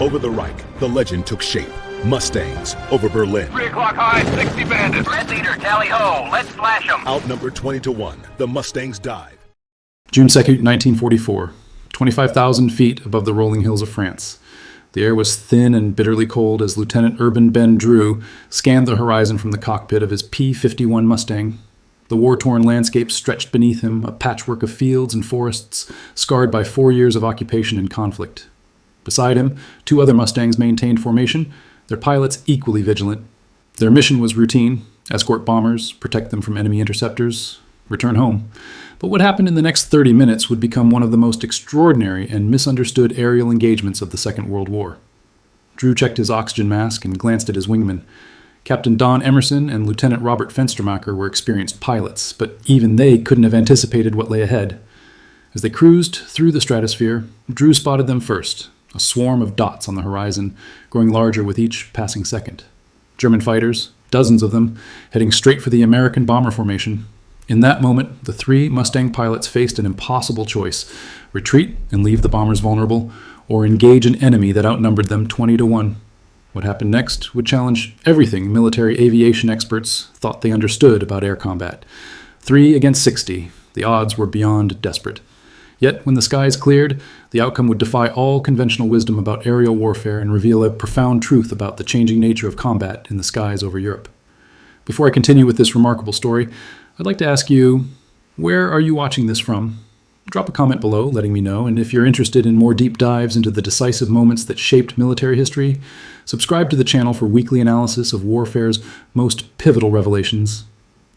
Over the Reich, the legend took shape. Mustangs over Berlin. 3 o'clock high, 60 bandits. Red leader, tally ho. Let's slash them. Outnumbered 20-1, the Mustangs dive. June 2nd, 1944. 25,000 feet above the rolling hills of France. The air was thin and bitterly cold as Lieutenant Urban Ben Drew scanned the horizon from the cockpit of his P-51 Mustang. The war-torn landscape stretched beneath him, a patchwork of fields and forests scarred by 4 years of occupation and conflict. Beside him, 2 other Mustangs maintained formation, their pilots equally vigilant. Their mission was routine: escort bombers, protect them from enemy interceptors, return home. But what happened in the next 30 minutes would become one of the most extraordinary and misunderstood aerial engagements of the Second World War. Drew checked his oxygen mask and glanced at his wingmen. Captain Don Emerson and Lieutenant Robert Fenstermacher were experienced pilots, but even they couldn't have anticipated what lay ahead. As they cruised through the stratosphere, Drew spotted them first, a swarm of dots on the horizon, growing larger with each passing second. German fighters, dozens of them, heading straight for the American bomber formation. In that moment, the 3 Mustang pilots faced an impossible choice: retreat and leave the bombers vulnerable, or engage an enemy that outnumbered them 20-1. What happened next would challenge everything military aviation experts thought they understood about air combat. 3 against 60, the odds were beyond desperate. Yet, when the skies cleared, the outcome would defy all conventional wisdom about aerial warfare and reveal a profound truth about the changing nature of combat in the skies over Europe. Before I continue with this remarkable story, I'd like to ask you, where are you watching this from? Drop a comment below letting me know, and if you're interested in more deep dives into the decisive moments that shaped military history, subscribe to the channel for weekly analysis of warfare's most pivotal revelations.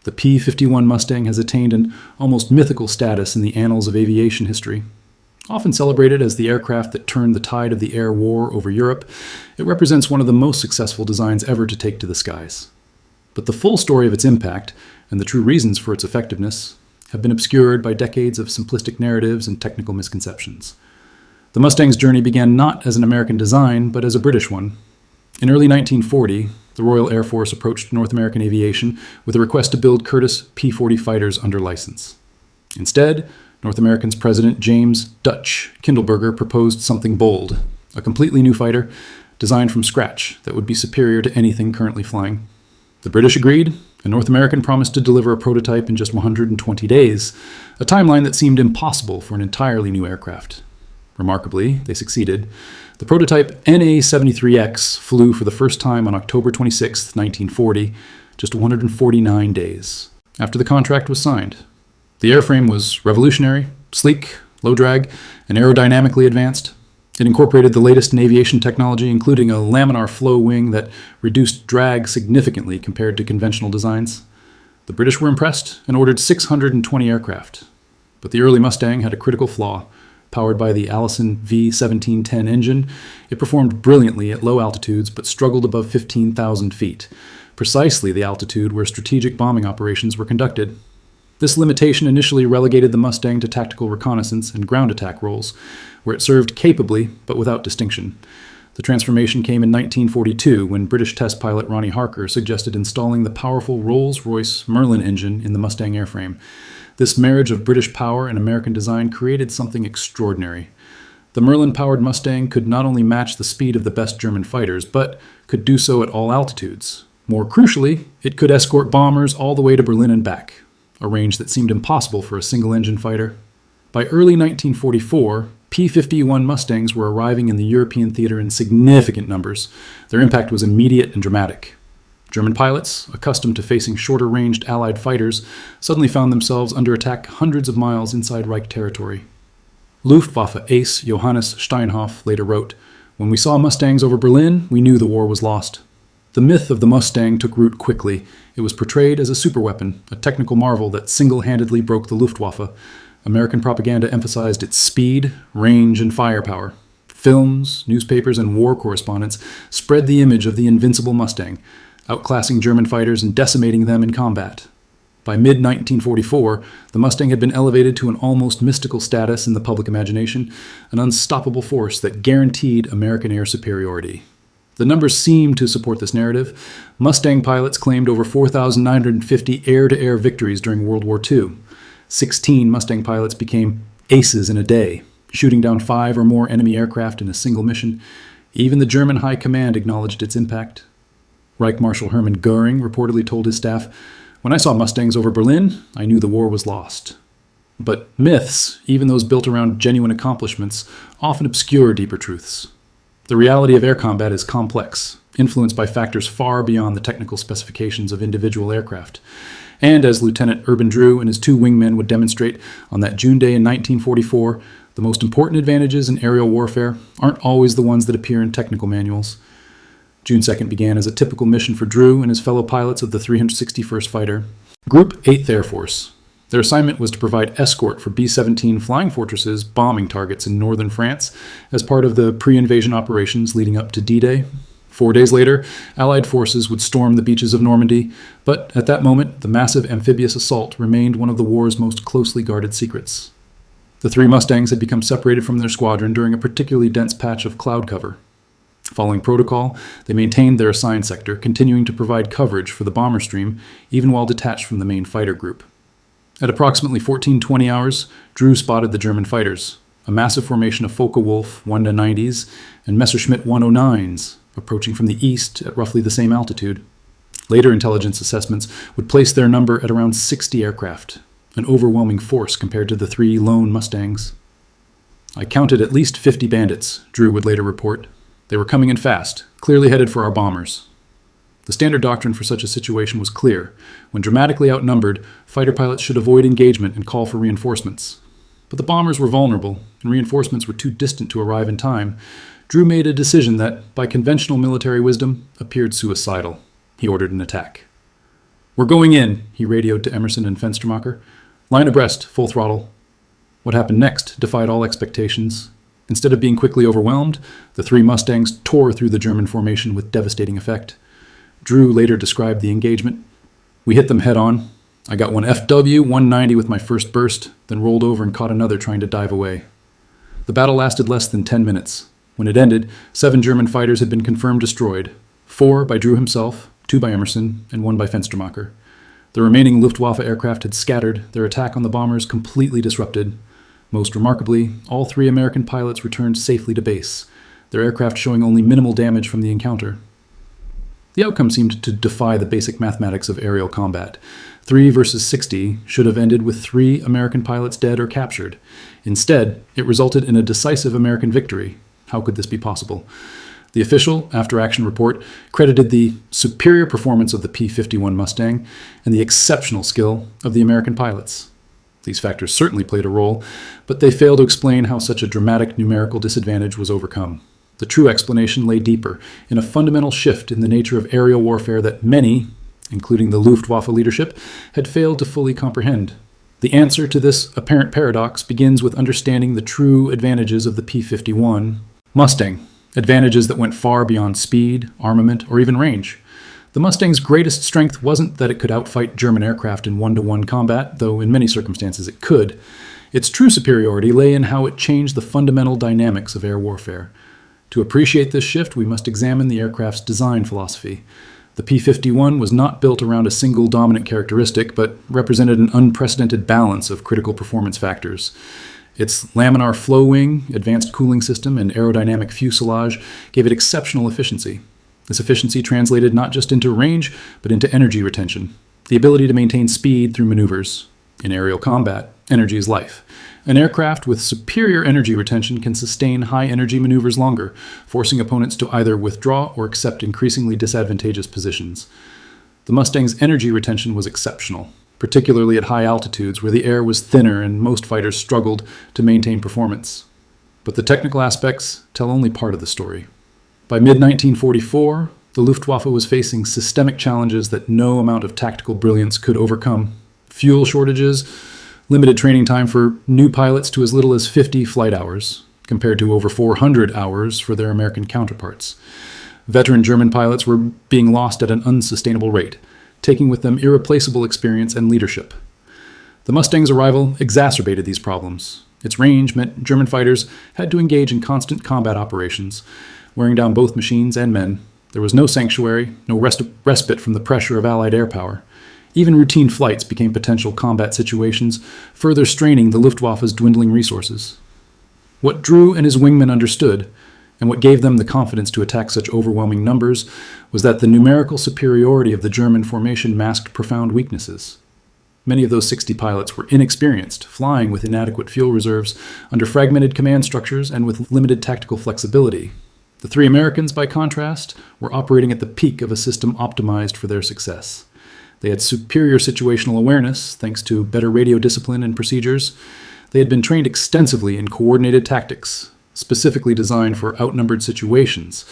The P-51 Mustang has attained an almost mythical status in the annals of aviation history. Often celebrated as the aircraft that turned the tide of the air war over Europe, it represents one of the most successful designs ever to take to the skies. But the full story of its impact, and the true reasons for its effectiveness, have been obscured by decades of simplistic narratives and technical misconceptions. The Mustang's journey began not as an American design, but as a British one. In early 1940, the Royal Air Force approached North American aviation with a request to build Curtiss P-40 fighters under license. Instead, North American's President James "Dutch" Kindleberger proposed something bold: a completely new fighter, designed from scratch, that would be superior to anything currently flying. The British agreed, and North American promised to deliver a prototype in just 120 days, a timeline that seemed impossible for an entirely new aircraft. Remarkably, they succeeded. The prototype NA-73X flew for the first time on October 26, 1940, just 149 days after the contract was signed. The airframe was revolutionary, sleek, low drag, and aerodynamically advanced. It incorporated the latest in aviation technology, including a laminar flow wing that reduced drag significantly compared to conventional designs. The British were impressed and ordered 620 aircraft. But the early Mustang had a critical flaw. Powered by the Allison V1710 engine, it performed brilliantly at low altitudes but struggled above 15,000 feet, precisely the altitude where strategic bombing operations were conducted. This limitation initially relegated the Mustang to tactical reconnaissance and ground attack roles, where it served capably but without distinction. The transformation came in 1942 when British test pilot Ronnie Harker suggested installing the powerful Rolls-Royce Merlin engine in the Mustang airframe. This marriage of British power and American design created something extraordinary. The Merlin-powered Mustang could not only match the speed of the best German fighters, but could do so at all altitudes. More crucially, it could escort bombers all the way to Berlin and back, a range that seemed impossible for a single-engine fighter. By early 1944, P-51 Mustangs were arriving in the European theater in significant numbers. Their impact was immediate and dramatic. German pilots, accustomed to facing shorter-ranged Allied fighters, suddenly found themselves under attack hundreds of miles inside Reich territory. Luftwaffe ace Johannes Steinhoff later wrote, "When we saw Mustangs over Berlin, we knew the war was lost." The myth of the Mustang took root quickly. It was portrayed as a superweapon, a technical marvel that single-handedly broke the Luftwaffe. American propaganda emphasized its speed, range, and firepower. Films, newspapers, and war correspondents spread the image of the invincible Mustang, outclassing German fighters and decimating them in combat. By mid-1944, the Mustang had been elevated to an almost mystical status in the public imagination, an unstoppable force that guaranteed American air superiority. The numbers seem to support this narrative. Mustang pilots claimed over 4,950 air-to-air victories during World War II. 16 Mustang pilots became aces in a day, shooting down 5 or more enemy aircraft in a single mission. Even the German High Command acknowledged its impact. Reich Marshal Hermann Goering reportedly told his staff, "When I saw Mustangs over Berlin, I knew the war was lost." But myths, even those built around genuine accomplishments, often obscure deeper truths. The reality of air combat is complex, influenced by factors far beyond the technical specifications of individual aircraft. And as Lieutenant Urban Drew and his two wingmen would demonstrate on that June day in 1944, the most important advantages in aerial warfare aren't always the ones that appear in technical manuals. June 2nd began as a typical mission for Drew and his fellow pilots of the 361st Fighter. Group 8th Air Force. Their assignment was to provide escort for B-17 Flying Fortress's bombing targets in northern France as part of the pre-invasion operations leading up to D-Day. 4 days later, Allied forces would storm the beaches of Normandy, but at that moment, the massive amphibious assault remained one of the war's most closely guarded secrets. The three Mustangs had become separated from their squadron during a particularly dense patch of cloud cover. Following protocol, they maintained their assigned sector, continuing to provide coverage for the bomber stream, even while detached from the main fighter group. At approximately 14:20 hours, Drew spotted the German fighters, a massive formation of Focke-Wulf 1-90s and Messerschmitt 109s, approaching from the east at roughly the same altitude. Later intelligence assessments would place their number at around 60 aircraft, an overwhelming force compared to the three lone Mustangs. "I counted at least 50 bandits," Drew would later report. "They were coming in fast, clearly headed for our bombers." The standard doctrine for such a situation was clear. When dramatically outnumbered, fighter pilots should avoid engagement and call for reinforcements. But the bombers were vulnerable, and reinforcements were too distant to arrive in time. Drew made a decision that, by conventional military wisdom, appeared suicidal. He ordered an attack. "We're going in," he radioed to Emerson and Fenstermacher. "Line abreast, full throttle." What happened next defied all expectations. Instead of being quickly overwhelmed, the three Mustangs tore through the German formation with devastating effect. Drew later described the engagement. "We hit them head-on. I got one FW 190 with my first burst, then rolled over and caught another trying to dive away." The battle lasted less than 10 minutes. When it ended, 7 German fighters had been confirmed destroyed, 4 by Drew himself, 2 by Emerson, and 1 by Fenstermacher. The remaining Luftwaffe aircraft had scattered, their attack on the bombers completely disrupted. Most remarkably, all 3 American pilots returned safely to base, their aircraft showing only minimal damage from the encounter. The outcome seemed to defy the basic mathematics of aerial combat. 3 versus 60 should have ended with 3 American pilots dead or captured. Instead, it resulted in a decisive American victory. How could this be possible? The official after-action report credited the superior performance of the P-51 Mustang and the exceptional skill of the American pilots. These factors certainly played a role, but they fail to explain how such a dramatic numerical disadvantage was overcome. The true explanation lay deeper, in a fundamental shift in the nature of aerial warfare that many, including the Luftwaffe leadership, had failed to fully comprehend. The answer to this apparent paradox begins with understanding the true advantages of the P-51 Mustang, advantages that went far beyond speed, armament, or even range. The Mustang's greatest strength wasn't that it could outfight German aircraft in one-to-one combat, though in many circumstances it could. Its true superiority lay in how it changed the fundamental dynamics of air warfare. To appreciate this shift, we must examine the aircraft's design philosophy. The P-51 was not built around a single dominant characteristic, but represented an unprecedented balance of critical performance factors. Its laminar flow wing, advanced cooling system, and aerodynamic fuselage gave it exceptional efficiency. This efficiency translated not just into range, but into energy retention, the ability to maintain speed through maneuvers. In aerial combat, energy is life. An aircraft with superior energy retention can sustain high-energy maneuvers longer, forcing opponents to either withdraw or accept increasingly disadvantageous positions. The Mustang's energy retention was exceptional, particularly at high altitudes where the air was thinner and most fighters struggled to maintain performance. But the technical aspects tell only part of the story. By mid-1944, the Luftwaffe was facing systemic challenges that no amount of tactical brilliance could overcome. Fuel shortages, limited training time for new pilots to as little as 50 flight hours, compared to over 400 hours for their American counterparts. Veteran German pilots were being lost at an unsustainable rate, taking with them irreplaceable experience and leadership. The Mustang's arrival exacerbated these problems. Its range meant German fighters had to engage in constant combat operations, wearing down both machines and men. There was no sanctuary, no respite from the pressure of Allied air power. Even routine flights became potential combat situations, further straining the Luftwaffe's dwindling resources. What Drew and his wingmen understood, And what gave them the confidence to attack such overwhelming numbers was that the numerical superiority of the German formation masked profound weaknesses. Many of those 60 pilots were inexperienced, flying with inadequate fuel reserves, under fragmented command structures, and with limited tactical flexibility. The 3 Americans, by contrast, were operating at the peak of a system optimized for their success. They had superior situational awareness, thanks to better radio discipline and procedures. They had been trained extensively in coordinated tactics, specifically designed for outnumbered situations,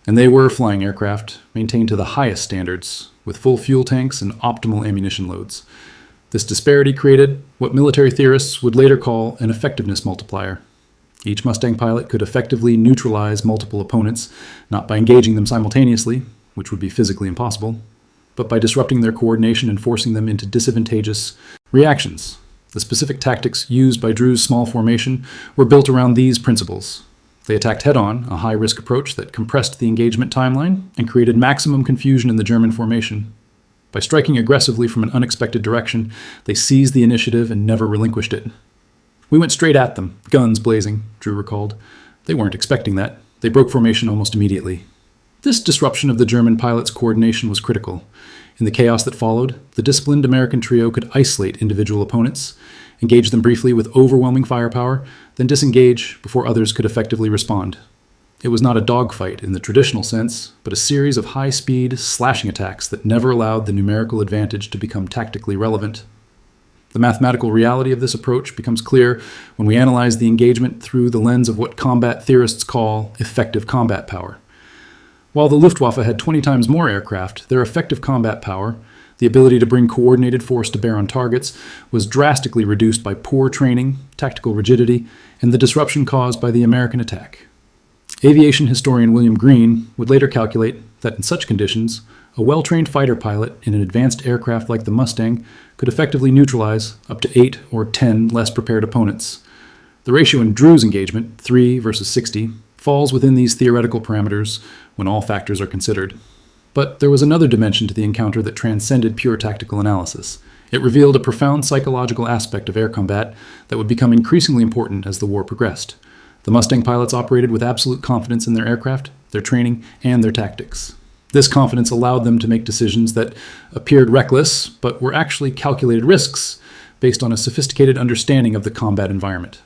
and they were flying aircraft maintained to the highest standards, with full fuel tanks and optimal ammunition loads. This disparity created what military theorists would later call an effectiveness multiplier. Each Mustang pilot could effectively neutralize multiple opponents, not by engaging them simultaneously, which would be physically impossible, but by disrupting their coordination and forcing them into disadvantageous reactions. The specific tactics used by Drew's small formation were built around these principles. They attacked head-on, a high-risk approach that compressed the engagement timeline and created maximum confusion in the German formation. By striking aggressively from an unexpected direction, they seized the initiative and never relinquished it. "We went straight at them, guns blazing," Drew recalled. "They weren't expecting that. They broke formation almost immediately." This disruption of the German pilots' coordination was critical. In the chaos that followed, the disciplined American trio could isolate individual opponents, engage them briefly with overwhelming firepower, then disengage before others could effectively respond. It was not a dogfight in the traditional sense, but a series of high-speed, slashing attacks that never allowed the numerical advantage to become tactically relevant. The mathematical reality of this approach becomes clear when we analyze the engagement through the lens of what combat theorists call effective combat power. While the Luftwaffe had 20 times more aircraft, their effective combat power, the ability to bring coordinated force to bear on targets, was drastically reduced by poor training, tactical rigidity, and the disruption caused by the American attack. Aviation historian William Green would later calculate that in such conditions, a well-trained fighter pilot in an advanced aircraft like the Mustang could effectively neutralize up to 8 or 10 less prepared opponents. The ratio in Drew's engagement, 3 versus 60, falls within these theoretical parameters when all factors are considered. But there was another dimension to the encounter that transcended pure tactical analysis. It revealed a profound psychological aspect of air combat that would become increasingly important as the war progressed. The Mustang pilots operated with absolute confidence in their aircraft, their training, and their tactics. This confidence allowed them to make decisions that appeared reckless, but were actually calculated risks based on a sophisticated understanding of the combat environment.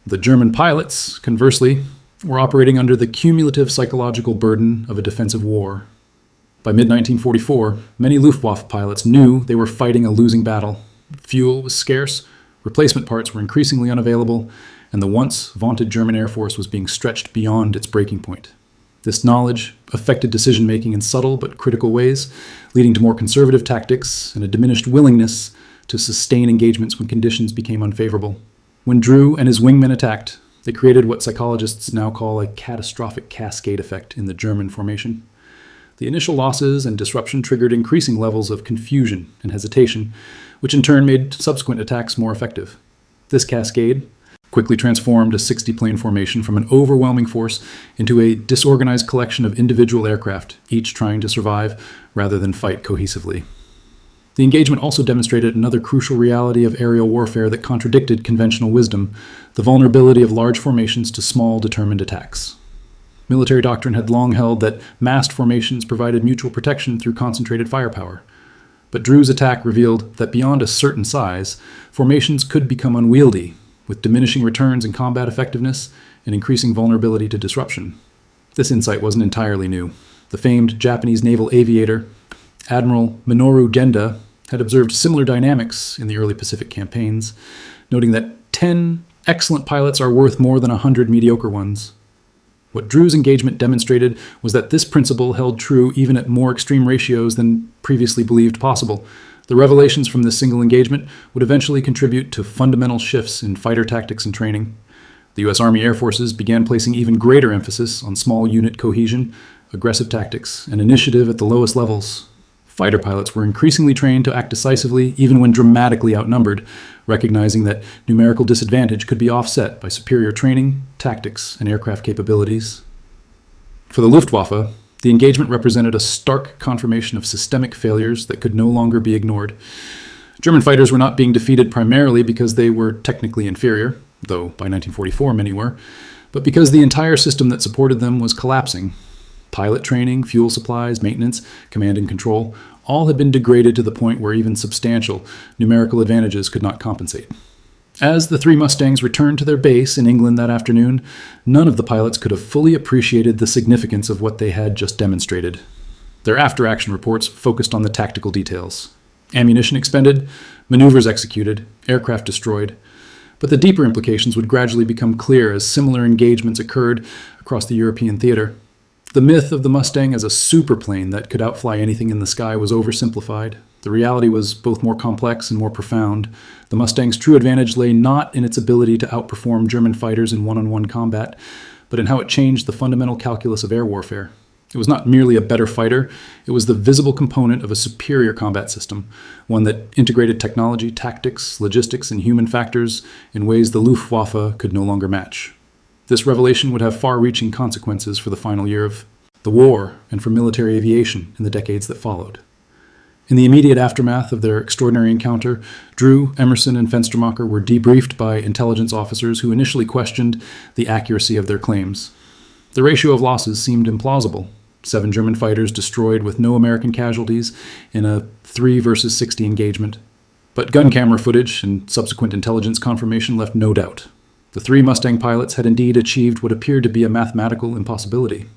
The German pilots, conversely, were operating under the cumulative psychological burden of a defensive war. By mid-1944, many Luftwaffe pilots knew they were fighting a losing battle. Fuel was scarce, replacement parts were increasingly unavailable, and the once vaunted German Air Force was being stretched beyond its breaking point. This knowledge affected decision-making in subtle but critical ways, leading to more conservative tactics and a diminished willingness to sustain engagements when conditions became unfavorable. When Drew and his wingmen attacked, they created what psychologists now call a catastrophic cascade effect in the German formation. The initial losses and disruption triggered increasing levels of confusion and hesitation, which in turn made subsequent attacks more effective. This cascade quickly transformed a 60-plane formation from an overwhelming force into a disorganized collection of individual aircraft, each trying to survive rather than fight cohesively. The engagement also demonstrated another crucial reality of aerial warfare that contradicted conventional wisdom: the vulnerability of large formations to small, determined attacks. Military doctrine had long held that massed formations provided mutual protection through concentrated firepower. But Drew's attack revealed that beyond a certain size, formations could become unwieldy, with diminishing returns in combat effectiveness and increasing vulnerability to disruption. This insight wasn't entirely new. The famed Japanese naval aviator, Admiral Minoru Genda, had observed similar dynamics in the early Pacific campaigns, noting that 10 excellent pilots are worth more than 100 mediocre ones. What Drew's engagement demonstrated was that this principle held true even at more extreme ratios than previously believed possible. The revelations from this single engagement would eventually contribute to fundamental shifts in fighter tactics and training. The U.S. Army Air Forces began placing even greater emphasis on small unit cohesion, aggressive tactics, and initiative at the lowest levels. Fighter pilots were increasingly trained to act decisively even when dramatically outnumbered, recognizing that numerical disadvantage could be offset by superior training, tactics, and aircraft capabilities. For the Luftwaffe, the engagement represented a stark confirmation of systemic failures that could no longer be ignored. German fighters were not being defeated primarily because they were technically inferior, though by 1944 many were, But because the entire system that supported them was collapsing, pilot training, fuel supplies, maintenance, command and control, all had been degraded to the point where even substantial numerical advantages could not compensate. As the three Mustangs returned to their base in England that afternoon, none of the pilots could have fully appreciated the significance of what they had just demonstrated. Their after-action reports focused on the tactical details. Ammunition expended, maneuvers executed, aircraft destroyed. But the deeper implications would gradually become clear as similar engagements occurred across the European theater. The myth of the Mustang as a superplane that could outfly anything in the sky was oversimplified. The reality was both more complex and more profound. The Mustang's true advantage lay not in its ability to outperform German fighters in one-on-one combat, but in how it changed the fundamental calculus of air warfare. It was not merely a better fighter, it was the visible component of a superior combat system, one that integrated technology, tactics, logistics, and human factors in ways the Luftwaffe could no longer match. This revelation would have far-reaching consequences for the final year of the war and for military aviation in the decades that followed. In the immediate aftermath of their extraordinary encounter, Drew, Emerson, and Fenstermacher were debriefed by intelligence officers who initially questioned the accuracy of their claims. The ratio of losses seemed implausible. 7 German fighters destroyed with no American casualties in a 3 versus 60 engagement. But gun camera footage and subsequent intelligence confirmation left no doubt. The 3 Mustang pilots had indeed achieved what appeared to be a mathematical impossibility.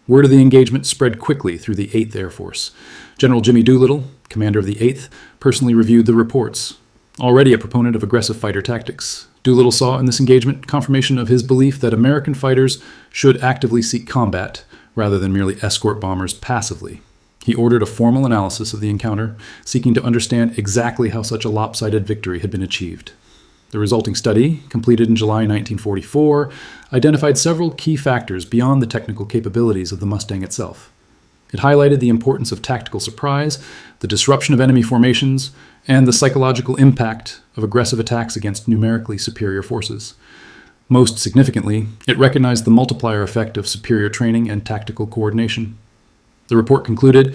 Word of the engagement spread quickly through the 8th Air Force. General Jimmy Doolittle, commander of the 8th, personally reviewed the reports. Already a proponent of aggressive fighter tactics, Doolittle saw in this engagement confirmation of his belief that American fighters should actively seek combat rather than merely escort bombers passively. He ordered a formal analysis of the encounter, seeking to understand exactly how such a lopsided victory had been achieved. The resulting study, completed in July 1944, identified several key factors beyond the technical capabilities of the Mustang itself. It highlighted the importance of tactical surprise, the disruption of enemy formations, and the psychological impact of aggressive attacks against numerically superior forces. Most significantly, it recognized the multiplier effect of superior training and tactical coordination. The report concluded,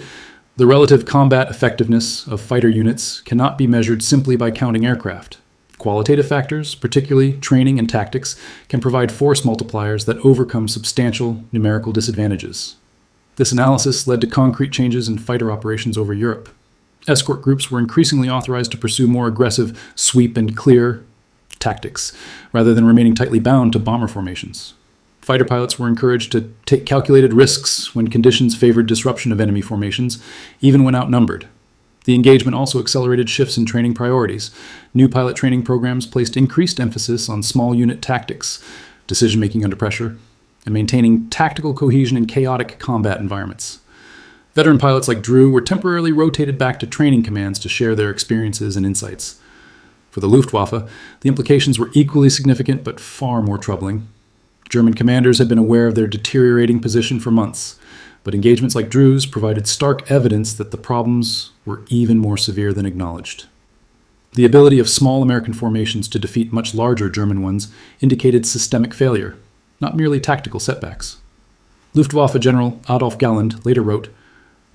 the relative combat effectiveness of fighter units cannot be measured simply by counting aircraft. Qualitative factors, particularly training and tactics, can provide force multipliers that overcome substantial numerical disadvantages. This analysis led to concrete changes in fighter operations over Europe. Escort groups were increasingly authorized to pursue more aggressive sweep and clear tactics, rather than remaining tightly bound to bomber formations. Fighter pilots were encouraged to take calculated risks when conditions favored disruption of enemy formations, even when outnumbered. The engagement also accelerated shifts in training priorities. New pilot training programs placed increased emphasis on small unit tactics, decision-making under pressure, and maintaining tactical cohesion in chaotic combat environments. Veteran pilots like Drew were temporarily rotated back to training commands to share their experiences and insights. For the Luftwaffe, the implications were equally significant but far more troubling. German commanders had been aware of their deteriorating position for months, but engagements like Drew's provided stark evidence that the problems were even more severe than acknowledged. The ability of small American formations to defeat much larger German ones indicated systemic failure, not merely tactical setbacks. Luftwaffe General Adolf Galland later wrote,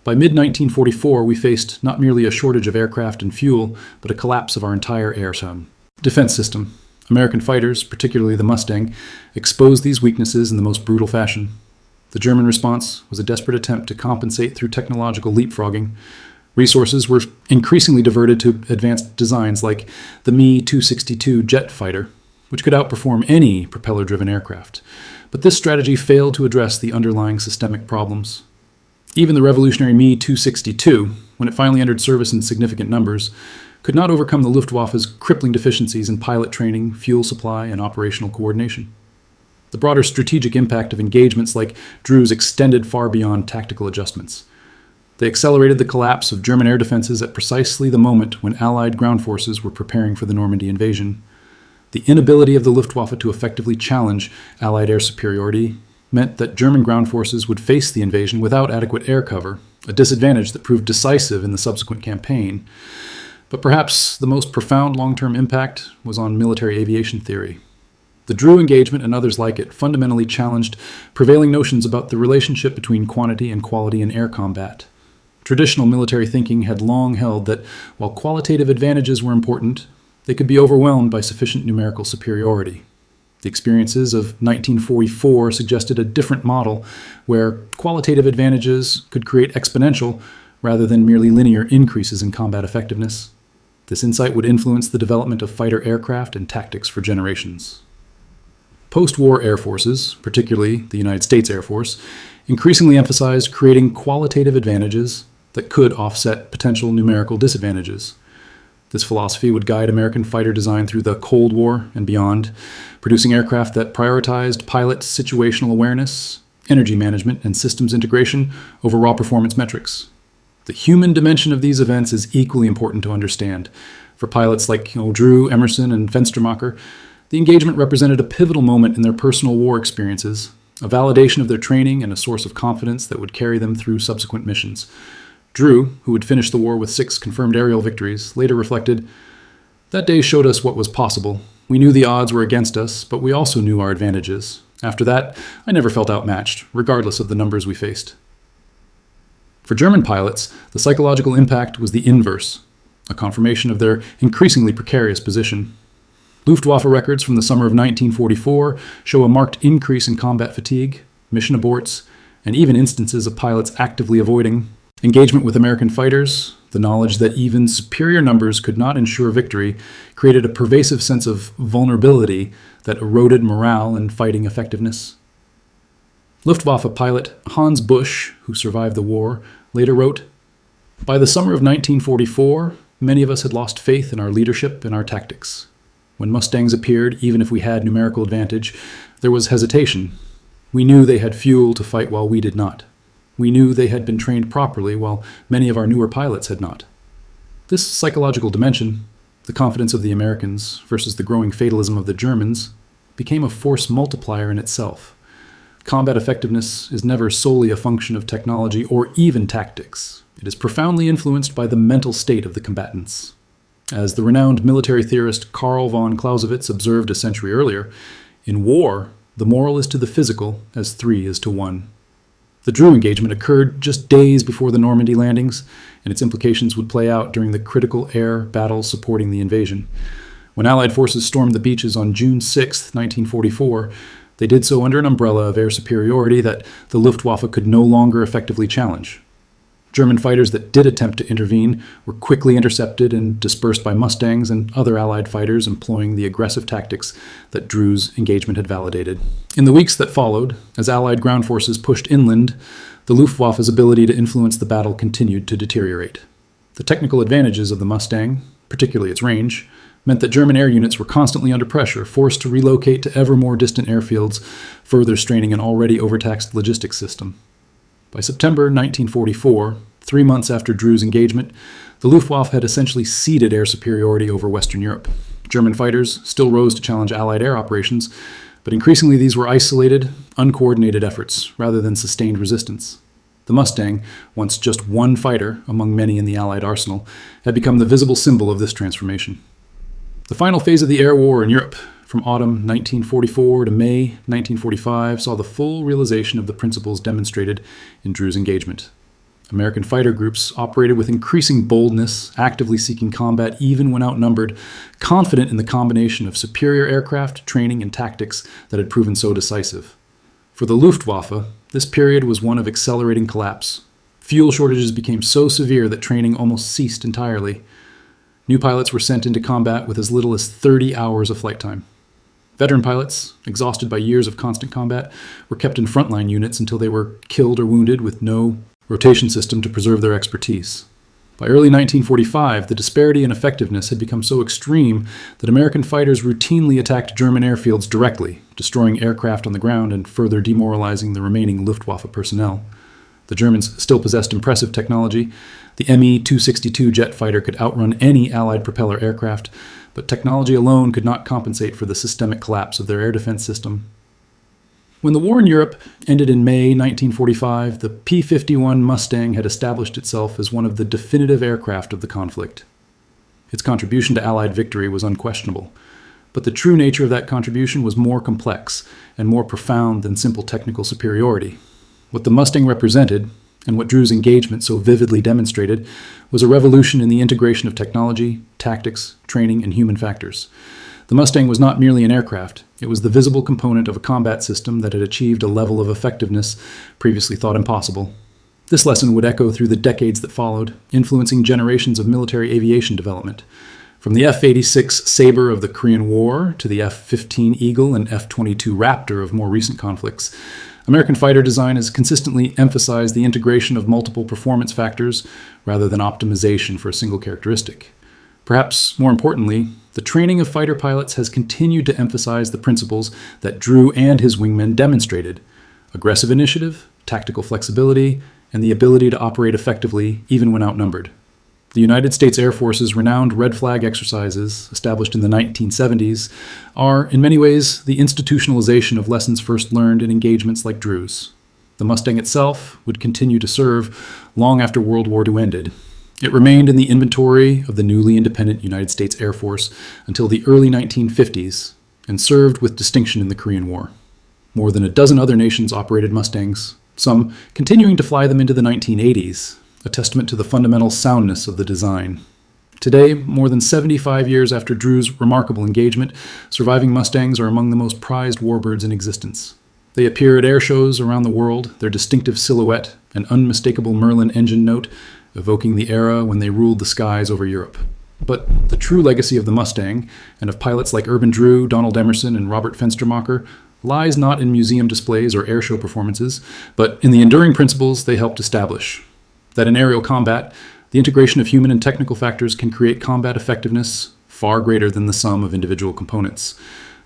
"By mid-1944 we faced not merely a shortage of aircraft and fuel, but a collapse of our entire air defense system. American fighters, particularly the Mustang, exposed these weaknesses in the most brutal fashion. The German response was a desperate attempt to compensate through technological leapfrogging. Resources were increasingly diverted to advanced designs like the Me-262 jet fighter, which could outperform any propeller-driven aircraft. But this strategy failed to address the underlying systemic problems. Even the revolutionary Me-262, when it finally entered service in significant numbers, could not overcome the Luftwaffe's crippling deficiencies in pilot training, fuel supply, and operational coordination. The broader strategic impact of engagements like Drew's extended far beyond tactical adjustments. They accelerated the collapse of German air defenses at precisely the moment when Allied ground forces were preparing for the Normandy invasion. The inability of the Luftwaffe to effectively challenge Allied air superiority meant that German ground forces would face the invasion without adequate air cover, a disadvantage that proved decisive in the subsequent campaign. But perhaps the most profound long-term impact was on military aviation theory. The Drew engagement and others like it fundamentally challenged prevailing notions about the relationship between quantity and quality in air combat. Traditional military thinking had long held that while qualitative advantages were important, they could be overwhelmed by sufficient numerical superiority. The experiences of 1944 suggested a different model where qualitative advantages could create exponential rather than merely linear increases in combat effectiveness. This insight would influence the development of fighter aircraft and tactics for generations. Post-war air forces, particularly the United States Air Force, increasingly emphasized creating qualitative advantages that could offset potential numerical disadvantages. This philosophy would guide American fighter design through the Cold War and beyond, producing aircraft that prioritized pilot situational awareness, energy management, and systems integration over raw performance metrics. The human dimension of these events is equally important to understand. For pilots like Drew, Emerson, and Fenstermacher, the engagement represented a pivotal moment in their personal war experiences, a validation of their training and a source of confidence that would carry them through subsequent missions. Drew, who would finish the war with 6 confirmed aerial victories, later reflected, "That day showed us what was possible. We knew the odds were against us, but we also knew our advantages. After that, I never felt outmatched, regardless of the numbers we faced." For German pilots, the psychological impact was the inverse, a confirmation of their increasingly precarious position. Luftwaffe records from the summer of 1944 show a marked increase in combat fatigue, mission aborts, and even instances of pilots actively avoiding engagement with American fighters. The knowledge that even superior numbers could not ensure victory created a pervasive sense of vulnerability that eroded morale and fighting effectiveness. Luftwaffe pilot Hans Busch, who survived the war, later wrote, "By the summer of 1944, many of us had lost faith in our leadership and our tactics. When Mustangs appeared, even if we had numerical advantage, there was hesitation. We knew they had fuel to fight while we did not. We knew they had been trained properly while many of our newer pilots had not." This psychological dimension, the confidence of the Americans versus the growing fatalism of the Germans, became a force multiplier in itself. Combat effectiveness is never solely a function of technology or even tactics. It is profoundly influenced by the mental state of the combatants. As the renowned military theorist Karl von Clausewitz observed a century earlier, in war, the moral is to the physical as 3 is to 1. The Drew engagement occurred just days before the Normandy landings, and its implications would play out during the critical air battles supporting the invasion. When Allied forces stormed the beaches on June 6, 1944, they did so under an umbrella of air superiority that the Luftwaffe could no longer effectively challenge. German fighters that did attempt to intervene were quickly intercepted and dispersed by Mustangs and other Allied fighters employing the aggressive tactics that Drew's engagement had validated. In the weeks that followed, as Allied ground forces pushed inland, the Luftwaffe's ability to influence the battle continued to deteriorate. The technical advantages of the Mustang, particularly its range, meant that German air units were constantly under pressure, forced to relocate to ever more distant airfields, further straining an already overtaxed logistics system. By September 1944, 3 months after Drew's engagement, the Luftwaffe had essentially ceded air superiority over Western Europe. German fighters still rose to challenge Allied air operations, but increasingly these were isolated, uncoordinated efforts rather than sustained resistance. The Mustang, once just one fighter among many in the Allied arsenal, had become the visible symbol of this transformation. The final phase of the air war in Europe, from autumn 1944 to May 1945, saw the full realization of the principles demonstrated in Drew's engagement. American fighter groups operated with increasing boldness, actively seeking combat even when outnumbered, confident in the combination of superior aircraft, training, and tactics that had proven so decisive. For the Luftwaffe, this period was one of accelerating collapse. Fuel shortages became so severe that training almost ceased entirely. New pilots were sent into combat with as little as 30 hours of flight time. Veteran pilots, exhausted by years of constant combat, were kept in frontline units until they were killed or wounded with no rotation system to preserve their expertise. By early 1945, the disparity in effectiveness had become so extreme that American fighters routinely attacked German airfields directly, destroying aircraft on the ground and further demoralizing the remaining Luftwaffe personnel. The Germans still possessed impressive technology. The Me-262 jet fighter could outrun any Allied propeller aircraft, but technology alone could not compensate for the systemic collapse of their air defense system. When the war in Europe ended in May 1945, the P-51 Mustang had established itself as one of the definitive aircraft of the conflict. Its contribution to Allied victory was unquestionable, but the true nature of that contribution was more complex and more profound than simple technical superiority. What the Mustang represented, and what Drew's engagement so vividly demonstrated, was a revolution in the integration of technology, tactics, training, and human factors. The The Mustang was not merely an aircraft. It was the visible component of a combat system that had achieved a level of effectiveness previously thought impossible. This lesson would echo through the decades that followed, influencing generations of military aviation development. From the F-86 Sabre of the Korean War to the F-15 Eagle and F-22 Raptor of more recent conflicts, American fighter design has consistently emphasized the integration of multiple performance factors rather than optimization for a single characteristic. Perhaps more importantly, the training of fighter pilots has continued to emphasize the principles that Drew and his wingmen demonstrated: aggressive initiative, tactical flexibility, and the ability to operate effectively even when outnumbered. The United States Air Force's renowned Red Flag exercises, established in the 1970s, are, in many ways, the institutionalization of lessons first learned in engagements like Drew's. The Mustang itself would continue to serve long after World War II ended. It remained in the inventory of the newly independent United States Air Force until the early 1950s and served with distinction in the Korean War. More than a dozen other nations operated Mustangs, some continuing to fly them into the 1980s, a testament to the fundamental soundness of the design. Today, more than 75 years after Drew's remarkable engagement, surviving Mustangs are among the most prized warbirds in existence. They appear at air shows around the world, their distinctive silhouette, an unmistakable Merlin engine note, evoking the era when they ruled the skies over Europe. But the true legacy of the Mustang, and of pilots like Urban Drew, Donald Emerson, and Robert Fenstermacher, lies not in museum displays or airshow performances, but in the enduring principles they helped establish. That in aerial combat, the integration of human and technical factors can create combat effectiveness far greater than the sum of individual components.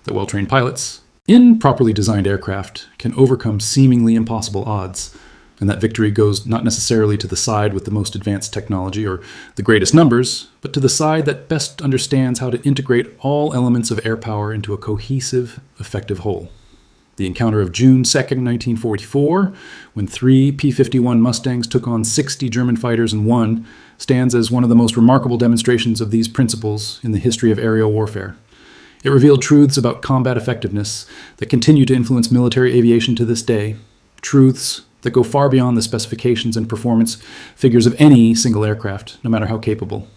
That well-trained pilots, in properly designed aircraft, can overcome seemingly impossible odds, and that victory goes not necessarily to the side with the most advanced technology or the greatest numbers, but to the side that best understands how to integrate all elements of air power into a cohesive, effective whole. The encounter of June 2nd, 1944, when 3 P-51 Mustangs took on 60 German fighters and won, stands as one of the most remarkable demonstrations of these principles in the history of aerial warfare. It revealed truths about combat effectiveness that continue to influence military aviation to this day, truths that go far beyond the specifications and performance figures of any single aircraft, no matter how capable.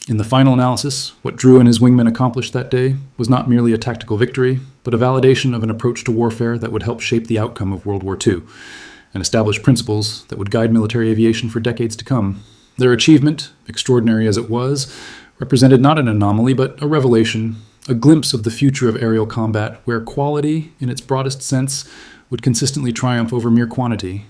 In the final analysis, what Drew and his wingmen accomplished that day was not merely a tactical victory, but a validation of an approach to warfare that would help shape the outcome of World War II, and establish principles that would guide military aviation for decades to come. Their achievement, extraordinary as it was, represented not an anomaly, but a revelation, a glimpse of the future of aerial combat, where quality, in its broadest sense, would consistently triumph over mere quantity,